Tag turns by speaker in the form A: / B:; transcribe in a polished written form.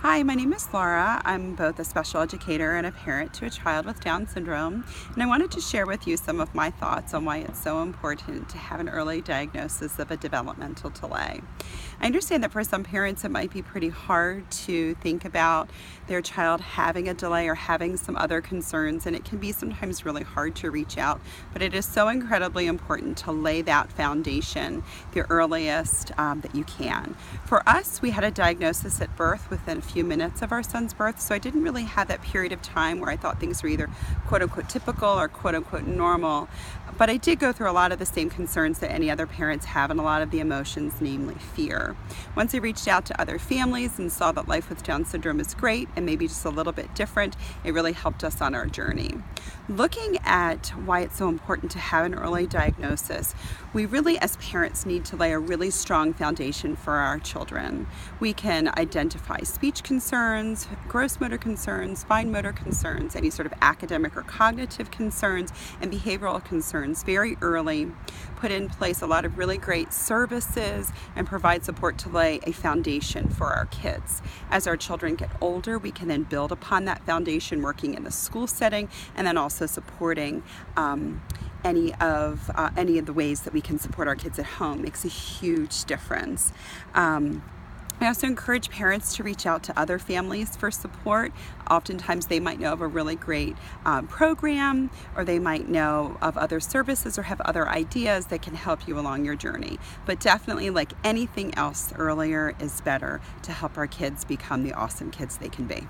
A: Hi, my name is Laura. I'm both a special educator and a parent to a child with Down syndrome, and I wanted to share with you some of my thoughts on why it's so important to have an early diagnosis of a developmental delay. I understand that for some parents it might be pretty hard to think about their child having a delay or having some other concerns, and it can be sometimes really hard to reach out, but it is so incredibly important to lay that foundation the earliest that you can. For us, we had a diagnosis at birth within a few minutes of our son's birth, so I didn't really have that period of time where I thought things were either quote-unquote typical or quote-unquote normal, but I did go through a lot of the same concerns that any other parents have and a lot of the emotions, namely fear. Once I reached out to other families and saw that life with Down syndrome is great and maybe just a little bit different, it really helped us on our journey. Looking at why it's so important to have an early diagnosis, we really as parents need to lay a really strong foundation for our children. We can identify speech concerns, gross motor concerns, fine motor concerns, any sort of academic or cognitive concerns, and behavioral concerns very early, put in place a lot of really great services, and provide support to lay a foundation for our kids. As our children get older, we can then build upon that foundation working in the school setting and then also supporting any of the ways that we can support our kids at home. Makes a huge difference. I also encourage parents to reach out to other families for support. Oftentimes they might know of a really great program, or they might know of other services or have other ideas that can help you along your journey. But definitely, like anything else, earlier is better to help our kids become the awesome kids they can be.